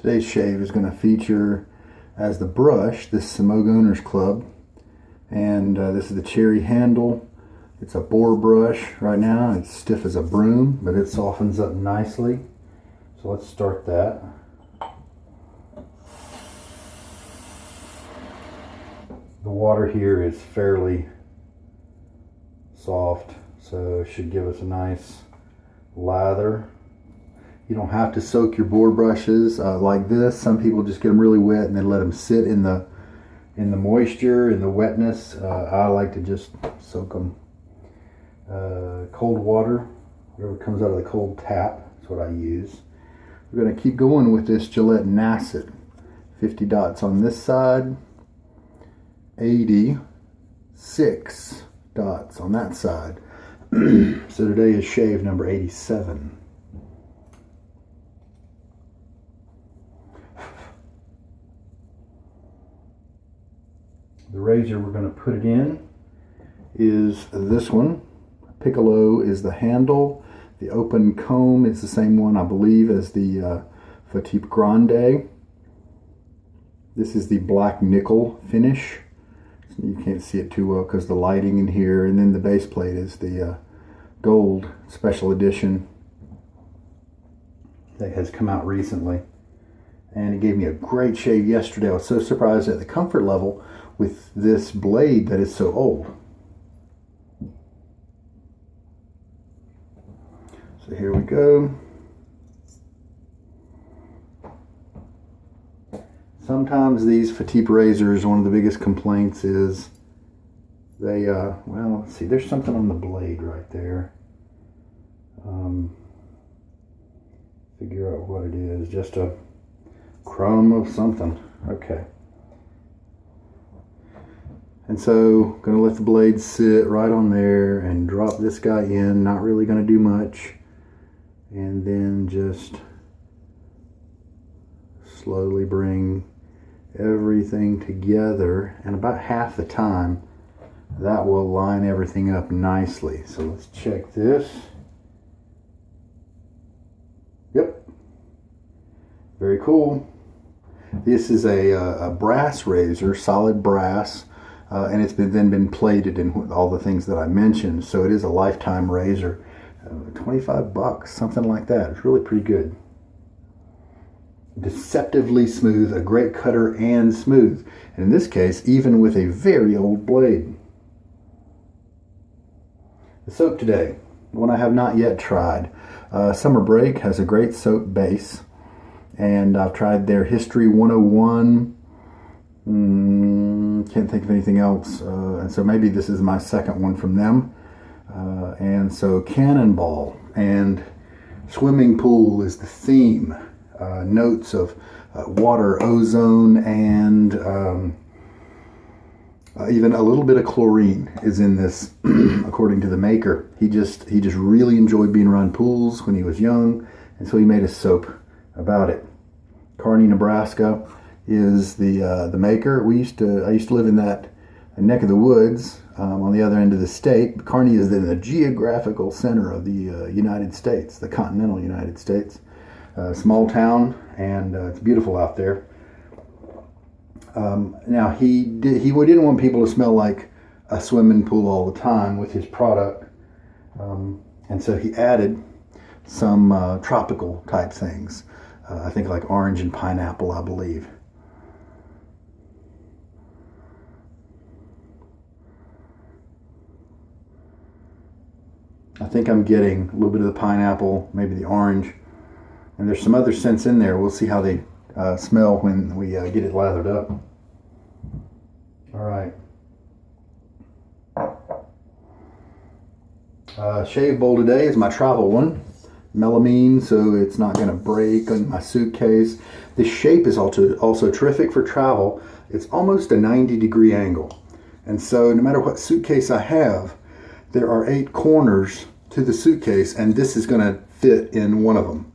Today's shave is going to feature as the brush this Semogue Owners Club, and this is the cherry handle. It's a Boar brush right now. It's stiff as a broom, but it softens up nicely. So let's start that. The water here is fairly soft, so it should give us a nice lather. You don't have to soak your Boar brushes like this. Some people just get them really wet and then let them sit in the moisture, in the wetness. I like to just soak them. Cold water, whatever comes out of the cold tap, is what I use. We're going to keep going with this Gillette Nacet. 50 dots on this side, 86 dots on that side. So today is shave number 87. The razor we're going to put it in is this one. Piccolo is the handle. The open comb is the same one, I believe, as the Fatip Piccolo. This is the black nickel finish. So you can't see it too well because the lighting in here. And then the base plate is the gold special edition that has come out recently. And it gave me a great shave yesterday. I was so surprised at the comfort level with this blade that is so old. So here we go. Sometimes these Fatip razors, one of the biggest complaints is they, well, let's see, there's something on the blade right there. Figure out what it is, just a crumb of something. Okay. And so, going to let the blade sit right on there and drop this guy in. Not really going to do much. And then just slowly bring everything together. And about half the time, that will line everything up nicely. So let's check this. Yep. Very cool. This is a brass razor, solid brass. And it's then been plated in all the things that I mentioned. So it is a lifetime razor. 25 bucks, something like that. It's really pretty good. Deceptively smooth, a great cutter and smooth. And in this case, even with a very old blade. The soap today, one I have not yet tried. SmrBrk has a great soap base. And I've tried their History 101. Can't think of anything else, and so maybe this is my second one from them. And so Cannonball and swimming pool is the theme. Notes of water, ozone, and even a little bit of chlorine is in this, according to the maker. He just really enjoyed being around pools when he was young, and so he made a soap about it. Kearney, Nebraska is the maker. I used to live in that neck of the woods on the other end of the state. Kearney is in the geographical center of the United States, the continental United States. Small town, and it's beautiful out there. Now he didn't want people to smell like a swimming pool all the time with his product, and so he added some tropical type things. I think like orange and pineapple, I believe. I think I'm getting a little bit of the pineapple, maybe the orange, and there's some other scents in there. We'll see how they smell when we get it lathered up. All right. Shave bowl today is my travel one. Melamine, so it's not going to break on my suitcase. The shape is also terrific for travel. It's almost a 90-degree angle. And so no matter what suitcase I have, there are 8 corners to the suitcase, and this is going to fit in one of them.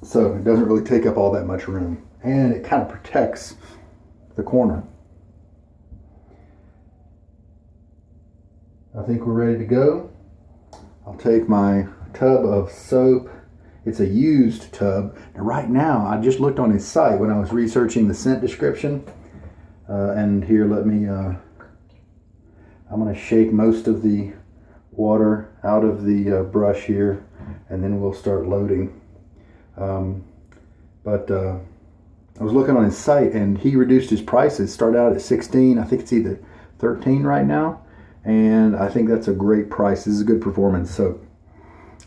So it doesn't really take up all that much room. And it kind of protects the corner. I think we're ready to go. I'll take my tub of soap It's a used tub. And right now, I just looked on his site when I was researching the scent description. And here, let me, I'm going to shake most of the water out of the brush here, and then we'll start loading. I was looking on his site, and he reduced his prices. Started out at 16. I think it's either 13 right now, and I think that's a great price. This is a good performance. So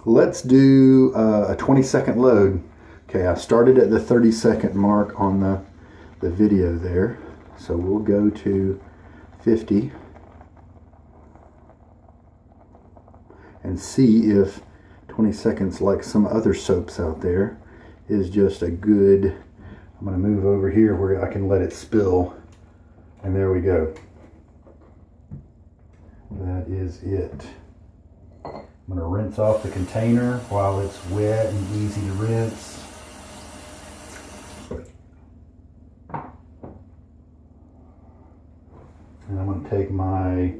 let's do a 20-second load. Okay, I started at the 30-second mark on the video there, so we'll go to 50 and see if 20 seconds, like some other soaps out there, is just a good. I'm going to move over here where I can let it spill, and there we go. That is it. I'm going to rinse off the container while it's wet and easy to rinse. And I'm going to take my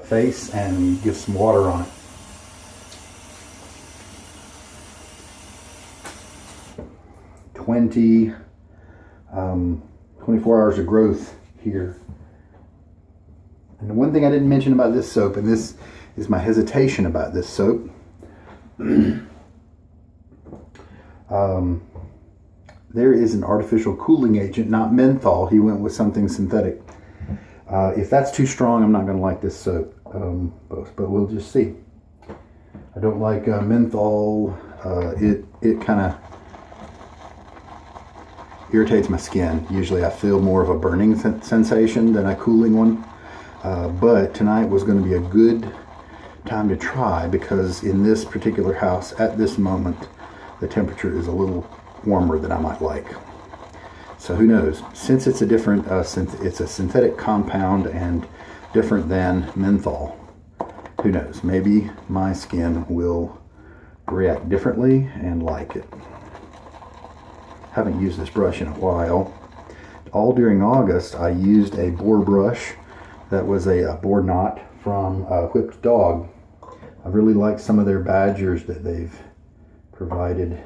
face and get some water on it. 24 hours of growth here. And the one thing I didn't mention about this soap, and this is my hesitation about this soap, there is an artificial cooling agent, not menthol. He went with something synthetic. If that's too strong, I'm not going to like this soap, but we'll just see. I don't like menthol. It kind of irritates my skin. Usually I feel more of a burning sensation than a cooling one. But tonight was going to be a good time to try, because in this particular house at this moment the temperature is a little warmer than I might like. So who knows? Since it's a different, it's a synthetic compound and different than menthol, who knows? Maybe my skin will react differently and like it. Haven't used this brush in a while. All during August I used a Boar brush that was a Boar knot from Whipped Dog. I really like some of their badgers that they've provided,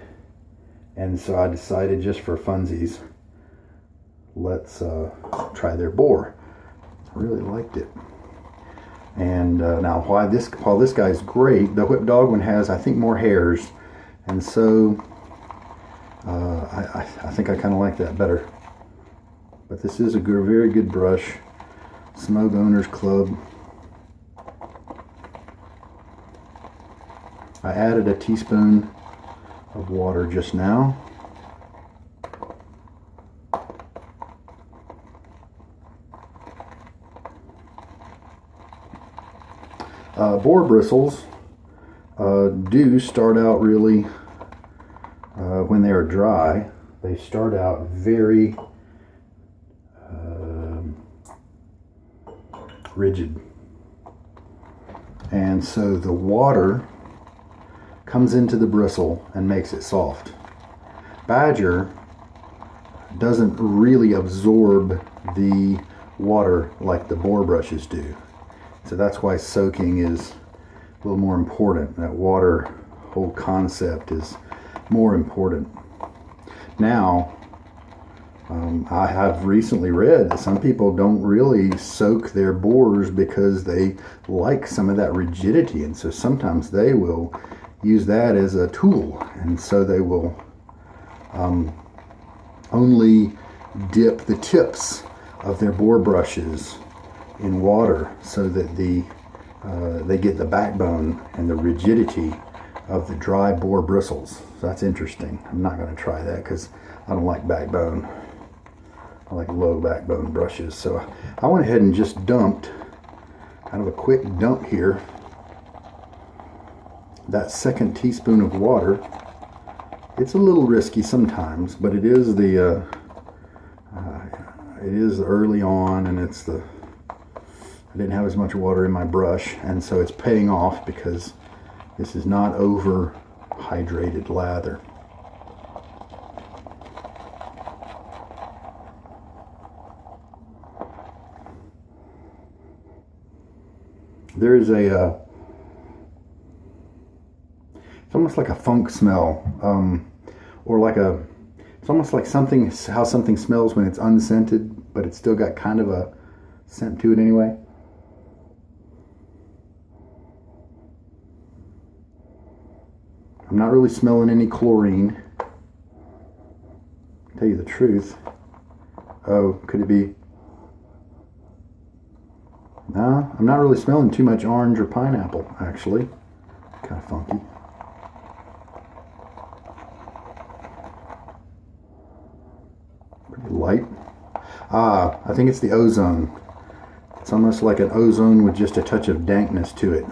and so I decided, just for funsies, let's try their Boar. I really liked it. And now while this guy's great, the Whipped Dog one has, I think, more hairs, and so I think I kind of like that better. But this is a good, very good brush. Semogue Owners Club. I added a teaspoon of water just now. Boar bristles do start out really, when they are dry, they start out very rigid, and so the water comes into the bristle and makes it soft. Badger doesn't really absorb the water like the Boar brushes do, so that's why soaking is a little more important. That water whole concept is more important. Now, I have recently read that some people don't really soak their boars because they like some of that rigidity, and so sometimes they will use that as a tool, and so they will only dip the tips of their Boar brushes in water so that they get the backbone and the rigidity of the dry Boar bristles. So that's interesting. I'm not going to try that because I don't like backbone. I like low backbone brushes. So I went ahead and just dumped, kind of a quick dump here, that second teaspoon of water. It's a little risky sometimes, but it is it is early on, and I didn't have as much water in my brush, and so it's paying off because this is not over hydrated lather. There is it's almost like a funk smell, or like it's almost like how something smells when it's unscented, but it's still got kind of a scent to it anyway. I'm not really smelling any chlorine, to tell you the truth. Oh, could it be? No, I'm not really smelling too much orange or pineapple, actually. Kind of funky. Pretty light. Ah, I think it's the ozone. It's almost like an ozone with just a touch of dankness to it.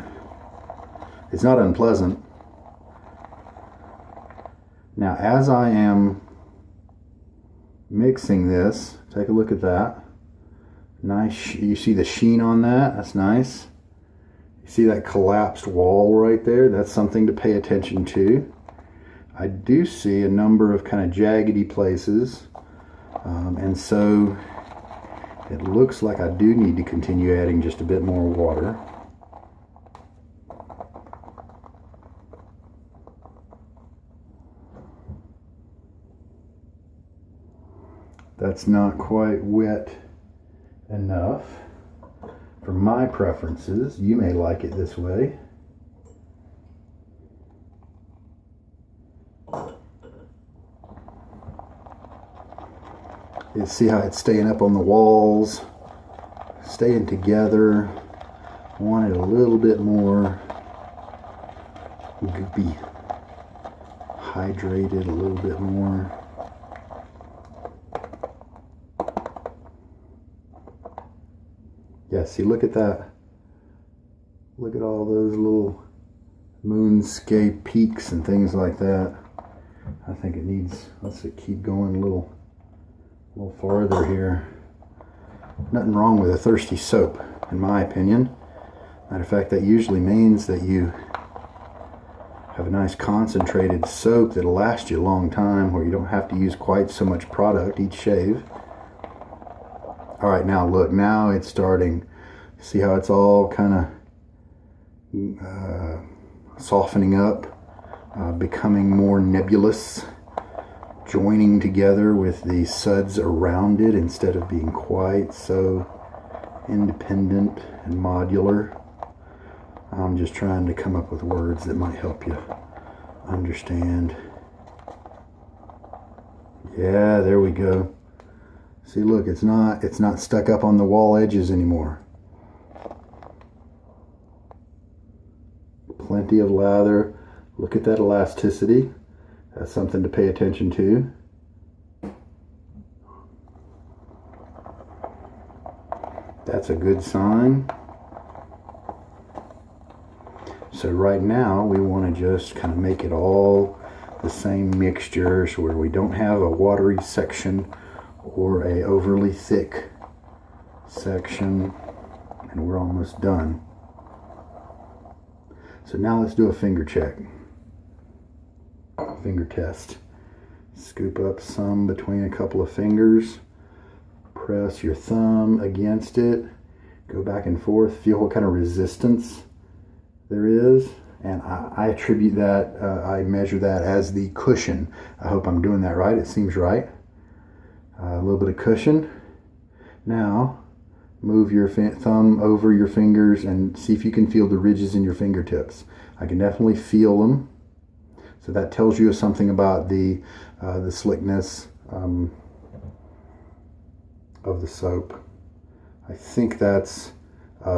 It's not unpleasant. Now, as I am mixing this, take a look at that. Nice, you see the sheen on that? That's nice. You see that collapsed wall right there? That's something to pay attention to. I do see a number of kind of jaggedy places, and so it looks like I do need to continue adding just a bit more water. That's not quite wet enough for my preferences. You may like it this way. You see how it's staying up on the walls, staying together. Want it a little bit more goopy, hydrated a little bit more. Yeah, see, look at that. Look at all those little moonscape peaks and things like that. I think it needs, let's keep going a little farther here. Nothing wrong with a thirsty soap, in my opinion. Matter of fact, that usually means that you have a nice concentrated soap that'll last you a long time, where you don't have to use quite so much product each shave. All right, now look, now it's starting. See how it's all kind of softening up, becoming more nebulous, joining together with the suds around it instead of being quite so independent and modular. I'm just trying to come up with words that might help you understand. Yeah, there we go. See, look, it's not stuck up on the wall edges anymore. Plenty of lather. Look at that elasticity. That's something to pay attention to. That's a good sign. So right now we want to just kind of make it all the same mixture, so where we don't have a watery section or a overly thick section, and we're almost done. So now let's do a finger check. Finger test. Scoop up some between a couple of fingers. Press your thumb against it. Go back and forth. Feel what kind of resistance there is. And I attribute that, I measure that as the cushion. I hope I'm doing that right. It seems right. A little bit of cushion. Now, move your thumb over your fingers and see if you can feel the ridges in your fingertips. I can definitely feel them. So that tells you something about the slickness of the soap. I think that's,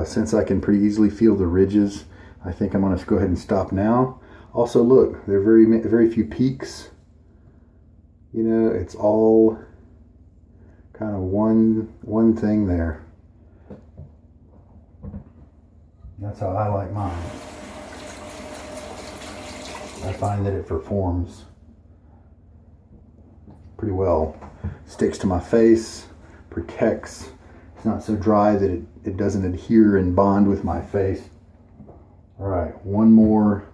since I can pretty easily feel the ridges, I think I'm going to go ahead and stop now. Also, look, there are very few peaks. You know, it's all kind of one thing there. That's how I like mine. I find that it performs pretty well. Sticks to my face, protects. It's not so dry that it doesn't adhere and bond with my face. All right, one more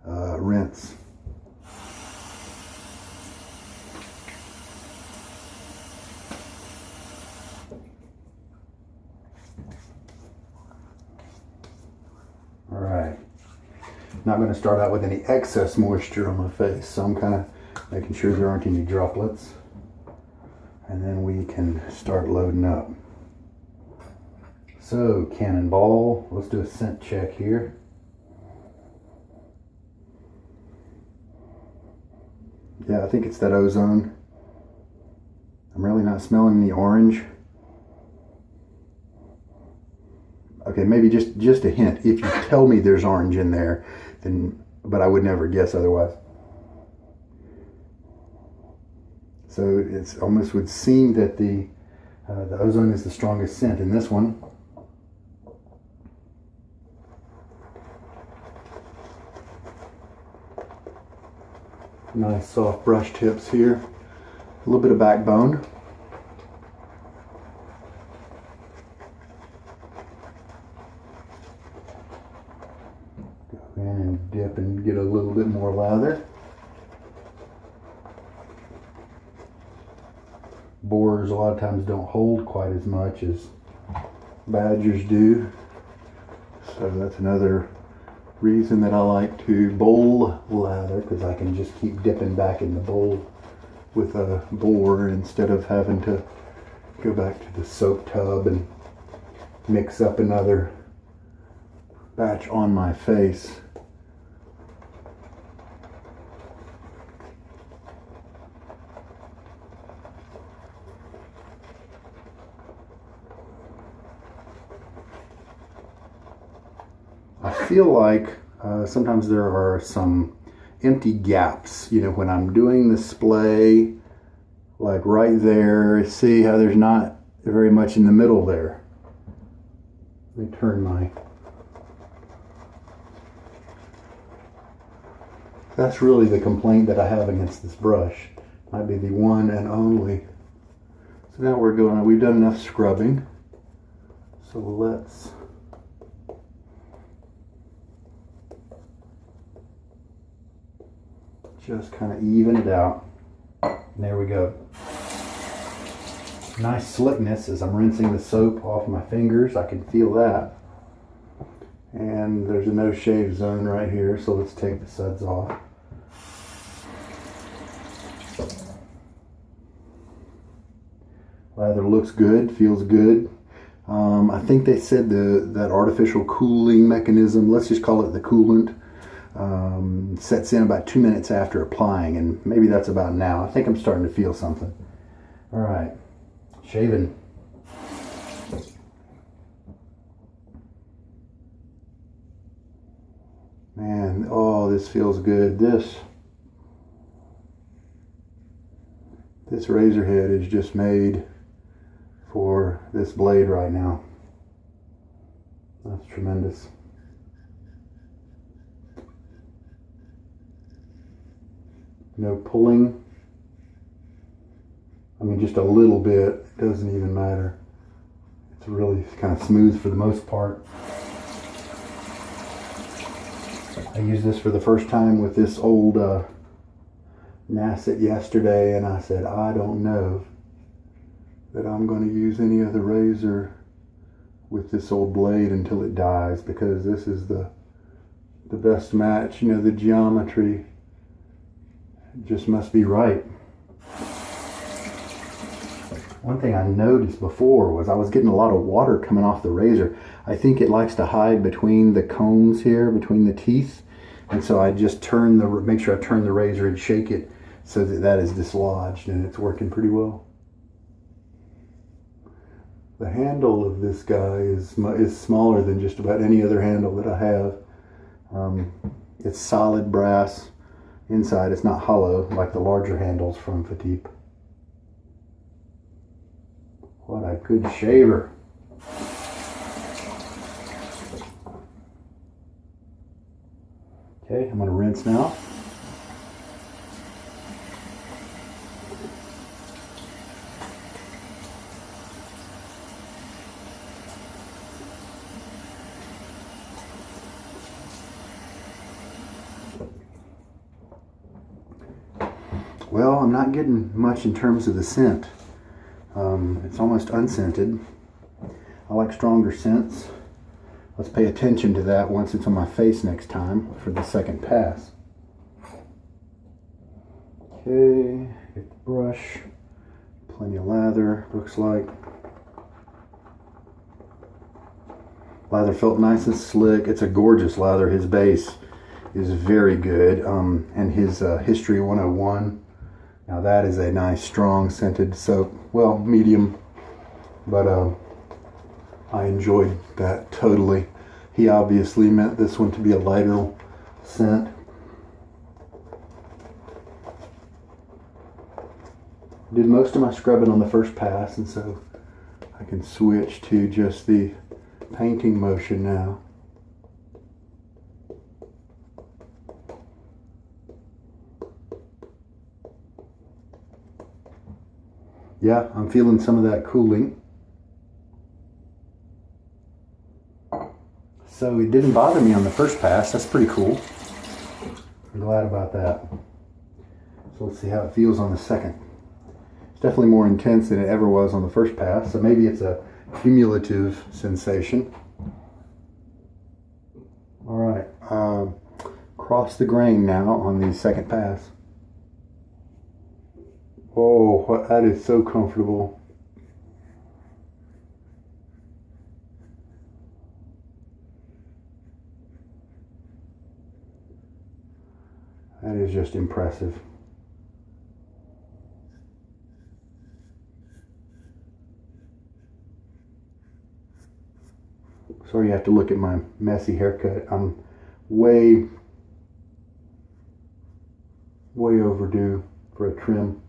rinse. All right. not going to start out with any excess moisture on my face, so I'm kind of making sure there aren't any droplets. And then we can start loading up. So, Cannonball, let's do a scent check here. Yeah, I think it's that ozone. I'm really not smelling the orange. Okay, maybe just a hint. If you tell me there's orange in there, then, but I would never guess otherwise. So it almost would seem that the ozone is the strongest scent in this one. Nice soft brush tips here. A little bit of backbone. Go in and dip and get a little bit more lather. Boars a lot of times don't hold quite as much as badgers do. So that's another reason that I like to bowl lather, because I can just keep dipping back in the bowl with a boar instead of having to go back to the soap tub and mix up another batch on my face. I feel like sometimes there are some empty gaps, you know, when I'm doing the splay, like right there. See how there's not very much in the middle there. Let me turn my... That's really the complaint that I have against this brush. Might be the one and only. So now we've done enough scrubbing. So let's... just kind of even it out. And there we go. Nice slickness as I'm rinsing the soap off my fingers. I can feel that. And there's a no shave zone right here, so let's take the suds off. Lather looks good, feels good. I think they said that artificial cooling mechanism, let's just call it the coolant, sets in about 2 minutes after applying, and maybe that's about now. I think I'm starting to feel something. All right, shaving. Man, oh, this feels good. This razor head is just made for this blade right now. That's tremendous. No pulling. I mean, just a little bit. It doesn't even matter. It's really kind of smooth for the most part. I used this for the first time with this old Nacet yesterday, and I said, I don't know that I'm going to use any other razor with this old blade until it dies, because this is the best match. You know, the geometry just must be right. One thing I noticed before was I was getting a lot of water coming off the razor. I think it likes to hide between the combs here, between the teeth. And so I just make sure I turn the razor and shake it so that is dislodged, and it's working pretty well. The handle of this guy is smaller than just about any other handle that I have. It's solid brass inside. It's not hollow like the larger handles from Fatip. What a good shaver. Okay, I'm going to rinse now. Well, I'm not getting much in terms of the scent. It's almost unscented. I like stronger scents. let's pay attention to that once it's on my face next time for the second pass. Okay, get the brush, plenty of lather, looks like. Lather felt nice and slick. It's a gorgeous lather. His base is very good. And his History 101. Now that is a nice, strong scented soap. Well, medium, but I enjoyed that totally. He obviously meant this one to be a lighter scent. Did most of my scrubbing on the first pass, and so I can switch to just the painting motion now. Yeah, I'm feeling some of that cooling. So it didn't bother me on the first pass. That's pretty cool. I'm glad about that. So let's see how it feels on the second. It's definitely more intense than it ever was on the first pass. So maybe it's a cumulative sensation. All right. Cross the grain now on the second pass. Oh, that is so comfortable. That is just impressive. Sorry you have to look at my messy haircut. I'm way overdue for a trim.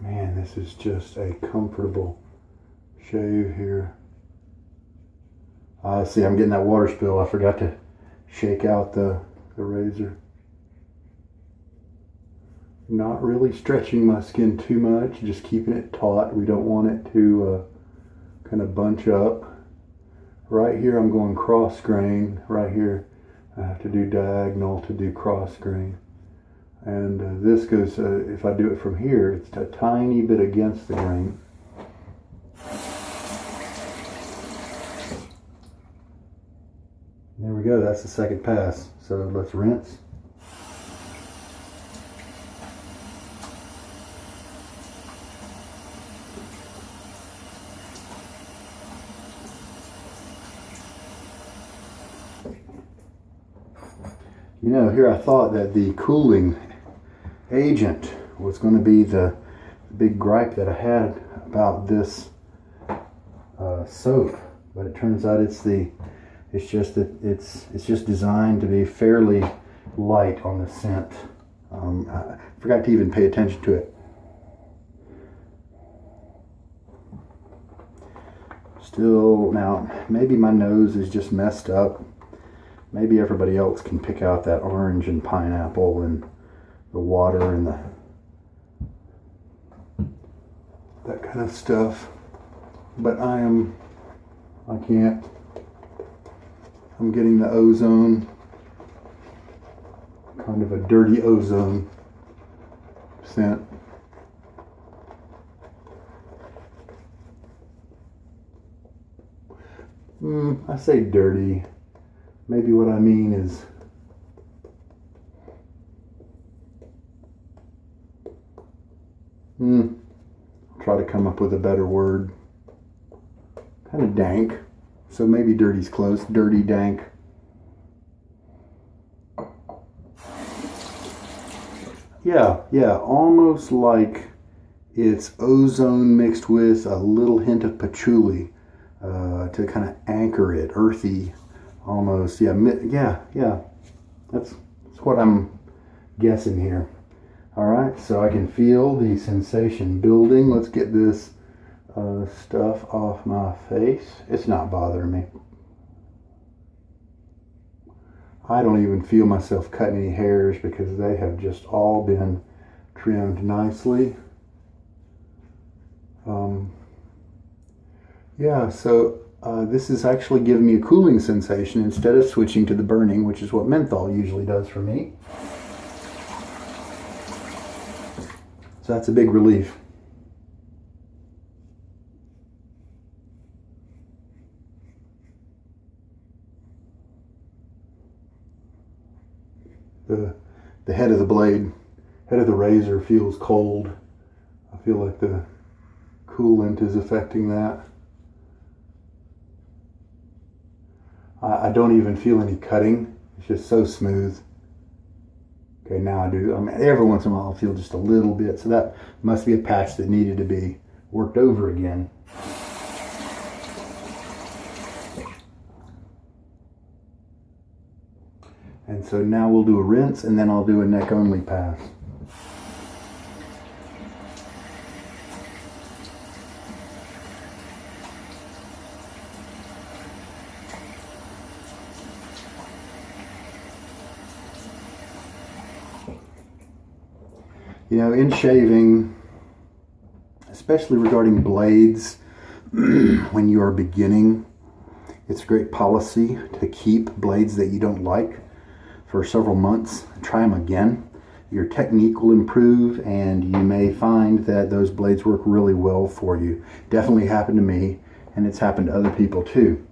Man, this is just a comfortable shave here. See, I'm getting that water spill. I forgot to shake out the razor. Not really stretching my skin too much, just keeping it taut. We don't want it to kind of bunch up. Right here I'm going cross grain. Right here I have to do diagonal to do cross grain. And this goes, if I do it from here, it's a tiny bit against the grain. There we go, that's the second pass. So let's rinse. You know, here I thought that the cooling agent was going to be the big gripe that I had about this soap, but it turns out it's just designed to be fairly light on the scent. I forgot to even pay attention to it. Still, now maybe my nose is just messed up. Maybe everybody else can pick out that orange and pineapple and the water and that kind of stuff. But I can't. I'm getting the ozone, kind of a dirty ozone scent. I say dirty. Maybe what I mean is try to come up with a better word. Kind of dank. So maybe dirty's close. Dirty, dank. Yeah, almost like it's ozone mixed with a little hint of patchouli to kind of anchor it, earthy. Almost, yeah. That's what I'm guessing here. All right, so I can feel the sensation building. Let's get this stuff off my face. It's not bothering me. I don't even feel myself cutting any hairs because they have just all been trimmed nicely. Yeah, so this is actually giving me a cooling sensation instead of switching to the burning, which is what menthol usually does for me. So that's a big relief. The head of the blade, head of the razor feels cold. I feel like the coolant is affecting that. I don't even feel any cutting. It's just so smooth. Okay, now I do. I mean, every once in a while I'll feel just a little bit. So that must be a patch that needed to be worked over again. And so now we'll do a rinse, and then I'll do a neck only pass. You know, in shaving, especially regarding blades, when you are beginning, it's a great policy to keep blades that you don't like for several months and try them again. Your technique will improve, and you may find that those blades work really well for you. Definitely happened to me, and it's happened to other people too.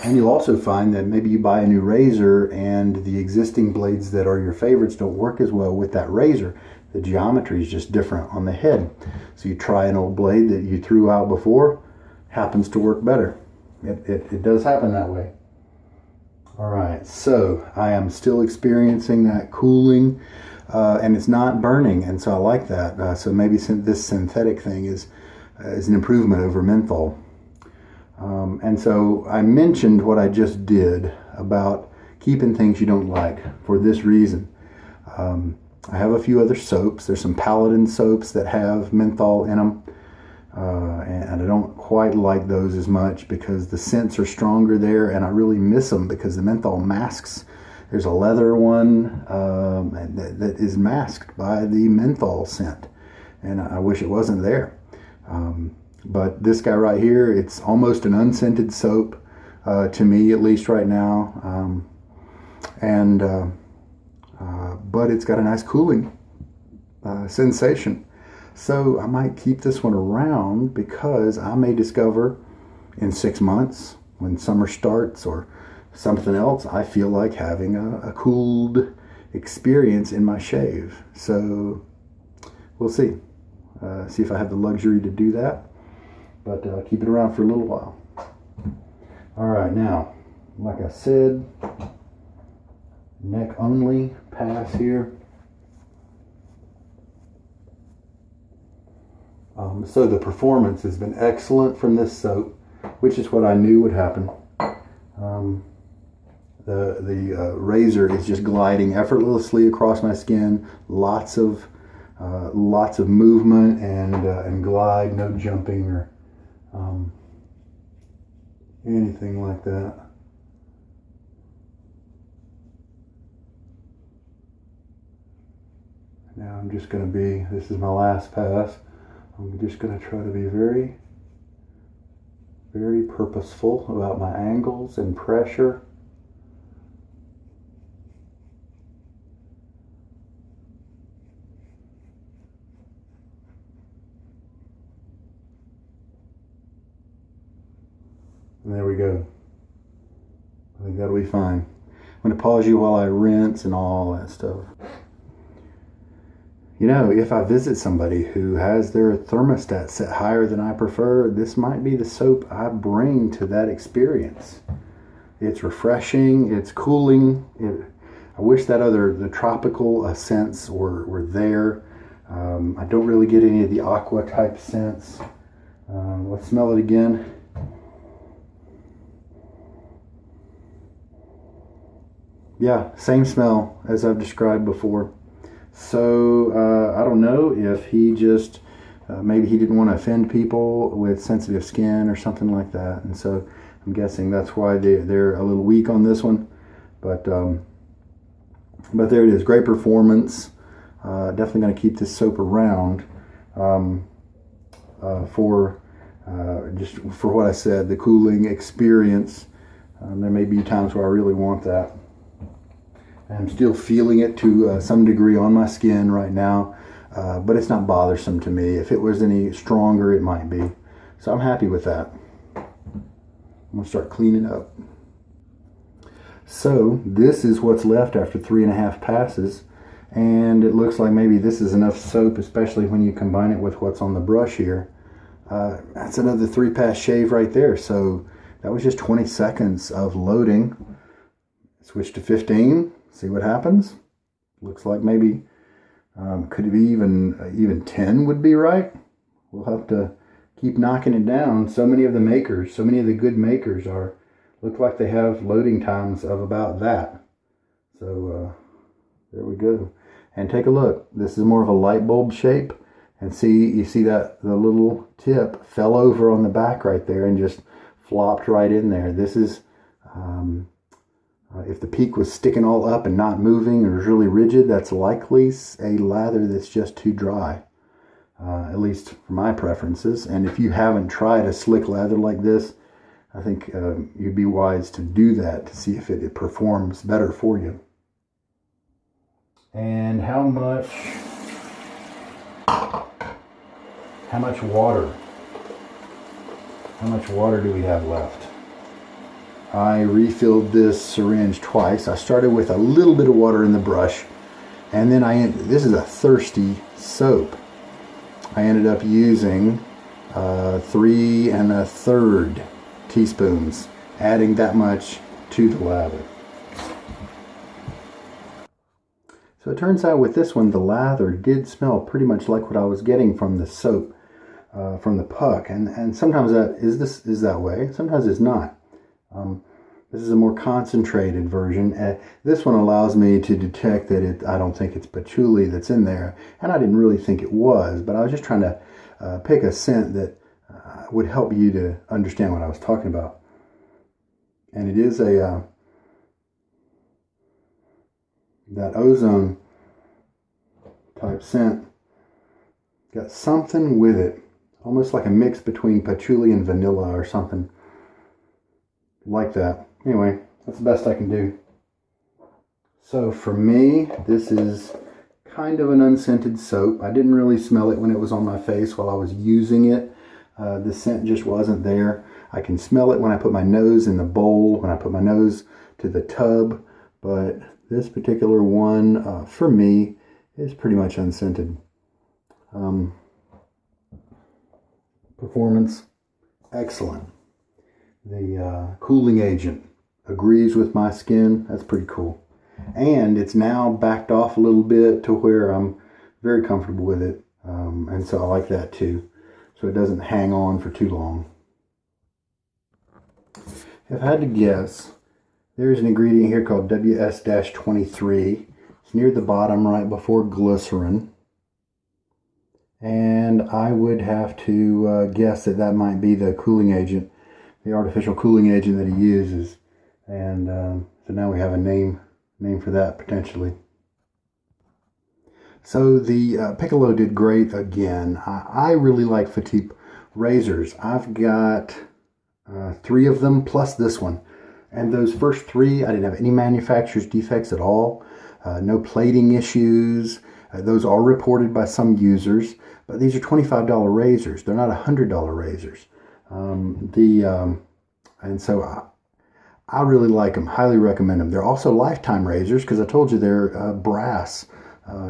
And you'll also find that maybe you buy a new razor and the existing blades that are your favorites don't work as well with that razor. The geometry is just different on the head. So you try an old blade that you threw out before, happens to work better. It does happen that way. All right, so I am still experiencing that cooling, and it's not burning, and so I like that. So maybe this synthetic thing is an improvement over menthol. And so I mentioned what I just did about keeping things you don't like for this reason. I have a few other soaps. There's some Paladin soaps that have menthol in them. And I don't quite like those as much because the scents are stronger there, and I really miss them because the menthol masks. There's a leather one that is masked by the menthol scent, and I wish it wasn't there. But this guy right here, it's almost an unscented soap to me, at least right now. But it's got a nice cooling sensation. So I might keep this one around because I may discover in 6 months when summer starts or something else, I feel like having a cooled experience in my shave. So we'll see. See if I have the luxury to do that. But keep it around for a little while. All right, now, like I said, neck only pass here. So the performance has been excellent from this soap, which is what I knew would happen. The razor is just gliding effortlessly across my skin. Lots of movement and glide, no jumping or anything like that. Now I'm just going to be, this is my last pass, I'm just going to try to be very, very purposeful about my angles and pressure. And there we go. I think that'll be fine. I'm going to pause you while I rinse and all that stuff. You know, if I visit somebody who has their thermostat set higher than I prefer, this might be the soap I bring to that experience. It's refreshing, it's cooling. I wish that the tropical scents were there. I don't really get any of the aqua type scents. Let's smell it again. Yeah, same smell as I've described before. So I don't know if he just maybe he didn't want to offend people with sensitive skin or something like that, and so I'm guessing that's why they're a little weak on this one. But there it is, great performance. Definitely going to keep this soap around for just for what I said, the cooling experience. There may be times where I really want that. I'm still feeling it to some degree on my skin right now, but it's not bothersome to me. If it was any stronger, it might be. So I'm happy with that. I'm going to start cleaning up. So this is what's left after 3.5 passes, and it looks like maybe this is enough soap, especially when you combine it with what's on the brush here. That's another 3-pass shave right there. So that was just 20 seconds of loading. Switch to 15, see what happens. Looks like maybe could it be even 10 would be right. We'll have to keep knocking it down. So many of the makers, so many of the good makers look like they have loading times of about that. So there we go. And take a look. This is more of a light bulb shape. And you see that the little tip fell over on the back right there and just flopped right in there. This is, if the peak was sticking all up and not moving or was really rigid, that's likely a lather that's just too dry. At least for my preferences. And if you haven't tried a slick lather like this, I think you'd be wise to do that to see if it performs better for you. And how much water do we have left? I refilled this syringe twice. I started with a little bit of water in the brush, and then this is a thirsty soap. I ended up using 3 1/3 teaspoons, adding that much to the lather. So it turns out with this one, the lather did smell pretty much like what I was getting from the soap, from the puck, and sometimes that is that way. Sometimes it's not. This is a more concentrated version. This one allows me to detect that I don't think it's patchouli that's in there, and I didn't really think it was, but I was just trying to pick a scent that would help you to understand what I was talking about. And it is that ozone type scent. Got something with it, almost like a mix between patchouli and vanilla or something like that. Anyway, that's the best I can do. So for me, this is kind of an unscented soap. I didn't really smell it when it was on my face while I was using it. The scent just wasn't there. I can smell it when I put my nose in the bowl, when I put my nose to the tub, but this particular one, for me, is pretty much unscented. Performance, excellent. The cooling agent agrees with my skin. That's pretty cool. And it's now backed off a little bit to where I'm very comfortable with it. And so I like that too. So it doesn't hang on for too long. If I had to guess, there's an ingredient here called WS-23. It's near the bottom right before glycerin. And I would have to guess that might be the cooling agent, the artificial cooling agent that he uses. And so now we have a name for that potentially. So the Piccolo did great again. I really like Fatip razors. I've got 3 of them plus this one. And those first 3, I didn't have any manufacturer's defects at all. No plating issues. Those are reported by some users. But these are $25 razors. They're not $100 razors. And so I really like them. Highly recommend them. They're also lifetime razors because I told you they're brass.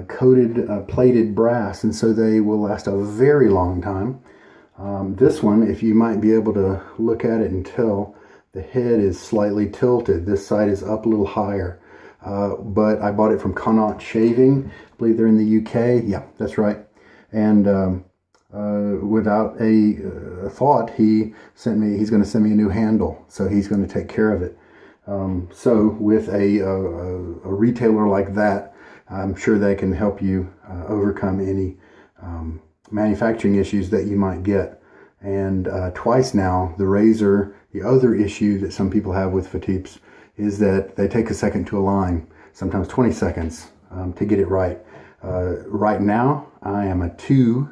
Coated, plated brass, and so they will last a very long time. This one, if you might be able to look at it and tell, the head is slightly tilted. This side is up a little higher. But I bought it from Cannonball Shaving. I believe they're in the UK. Yeah, that's right. And without a thought, he's going to send me a new handle. So he's going to take care of it. So with a retailer like that, I'm sure they can help you overcome any manufacturing issues that you might get. And twice now, the other issue that some people have with Fatips is that they take a second to align, sometimes 20 seconds to get it right. Right now, I am a 2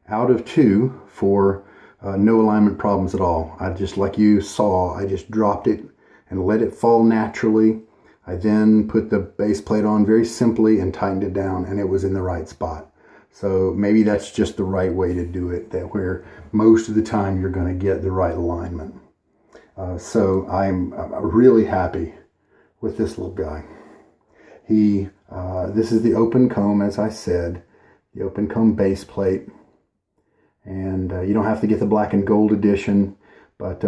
out of 2 for No alignment problems at all. I just, like you saw, I just dropped it and let it fall naturally. I then put the base plate on very simply and tightened it down, and it was in the right spot. So maybe that's just the right way to do it, that where most of the time you're going to get the right alignment. So I'm really happy with this little guy. This is the open comb, as I said, the open comb base plate. And you don't have to get the black and gold edition, but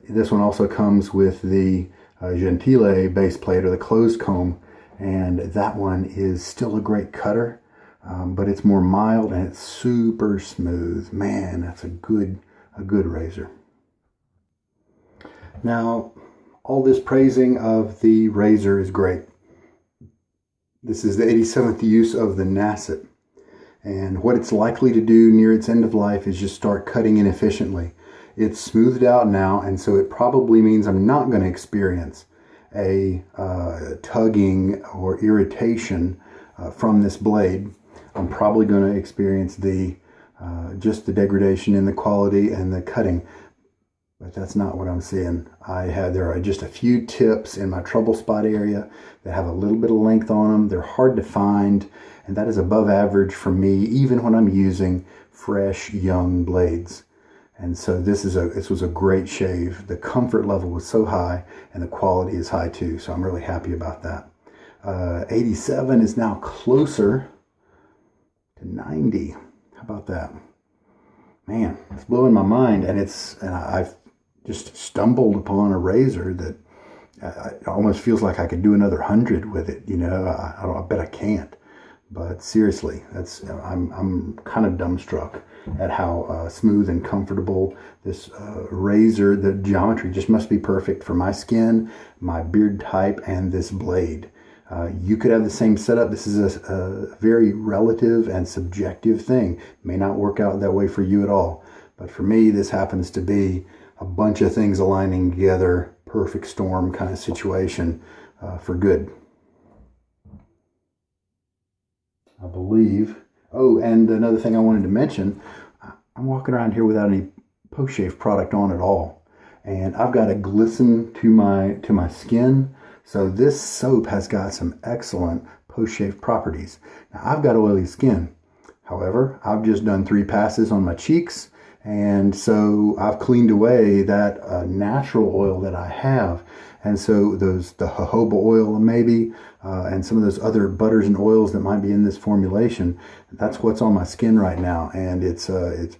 this one also comes with the Gentile base plate, or the closed comb, and that one is still a great cutter, but it's more mild and it's super smooth. Man, that's a good razor. Now, all this praising of the razor is great. This is the 87th use of the Nacet. And what it's likely to do near its end of life is just start cutting inefficiently. It's smoothed out now, and so it probably means I'm not going to experience a tugging or irritation from this blade. I'm probably going to experience just the degradation in the quality and the cutting. But that's not what I'm seeing. There are just a few tips in my trouble spot area that have a little bit of length on them. They're hard to find, and that is above average for me, even when I'm using fresh, young blades. And so this was a great shave. The comfort level was so high, and the quality is high too. So I'm really happy about that. 87 is now closer to 90. How about that? Man, it's blowing my mind, and I've just stumbled upon a razor that it almost feels like I could do another 100 with it. You know, I bet I can't. But seriously, I'm kind of dumbstruck at how smooth and comfortable this razor. The geometry just must be perfect for my skin, my beard type, and this blade. You could have the same setup. This is a very relative and subjective thing. It may not work out that way for you at all. But for me, this happens to be a bunch of things aligning together, perfect storm kind of situation for good. I believe. Oh, and another thing I wanted to mention, I'm walking around here without any post-shave product on at all. And I've got a glisten to my skin. So this soap has got some excellent post-shave properties. Now, I've got oily skin. However, I've just done 3 passes on my cheeks, and so I've cleaned away that natural oil that I have. And so the jojoba oil maybe, and some of those other butters and oils that might be in this formulation, that's what's on my skin right now, and it's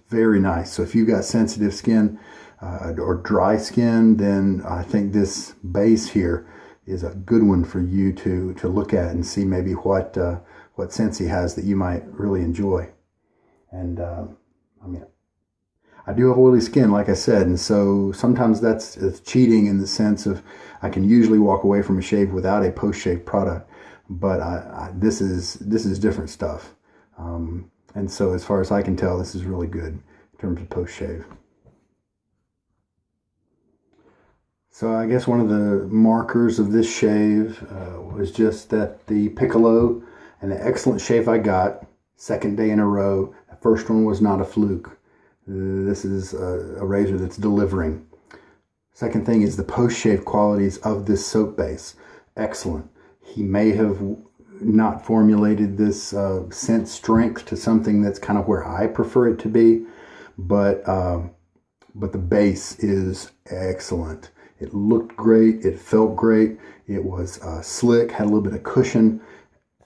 very nice. So if you've got sensitive skin or dry skin, then I think this base here is a good one for you to look at and see maybe what scents he has that you might really enjoy. And I do have oily skin, like I said, and so sometimes it's cheating in the sense of I can usually walk away from a shave without a post-shave product, but this is different stuff. And so as far as I can tell, this is really good in terms of post-shave. So I guess one of the markers of this shave was just that the Piccolo and the excellent shave I got, second day in a row. The first one was not a fluke. This is a razor that's delivering. Second thing is the post-shave qualities of this soap base. Excellent. He may have not formulated this scent strength to something that's kind of where I prefer it to be, but the base is excellent. It looked great. It felt great. It was slick, had a little bit of cushion.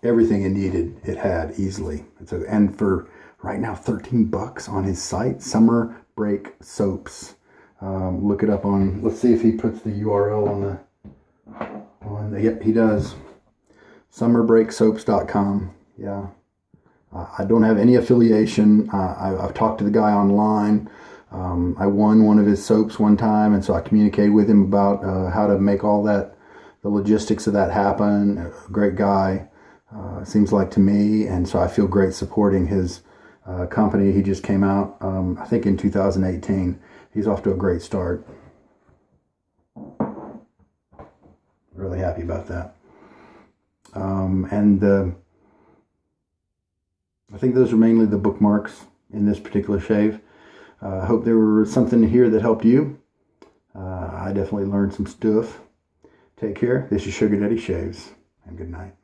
Everything it needed, it had easily. And for right now, $13 on his site, SmrBrk soaps. Look it up on. Let's see if he puts the URL on the. Yep, he does. SmrBrksoaps.com. Yeah, I don't have any affiliation. I've talked to the guy online. I won one of his soaps one time, and so I communicated with him about how to make all that, the logistics of that happen. A great guy, seems like to me, and so I feel great supporting his company. He just came out, I think in 2018. He's off to a great start. Really happy about that. I think those are mainly the bookmarks in this particular shave. I hope there was something here that helped you. I definitely learned some stuff. Take care. This is Sugar Daddy Shaves, and good night.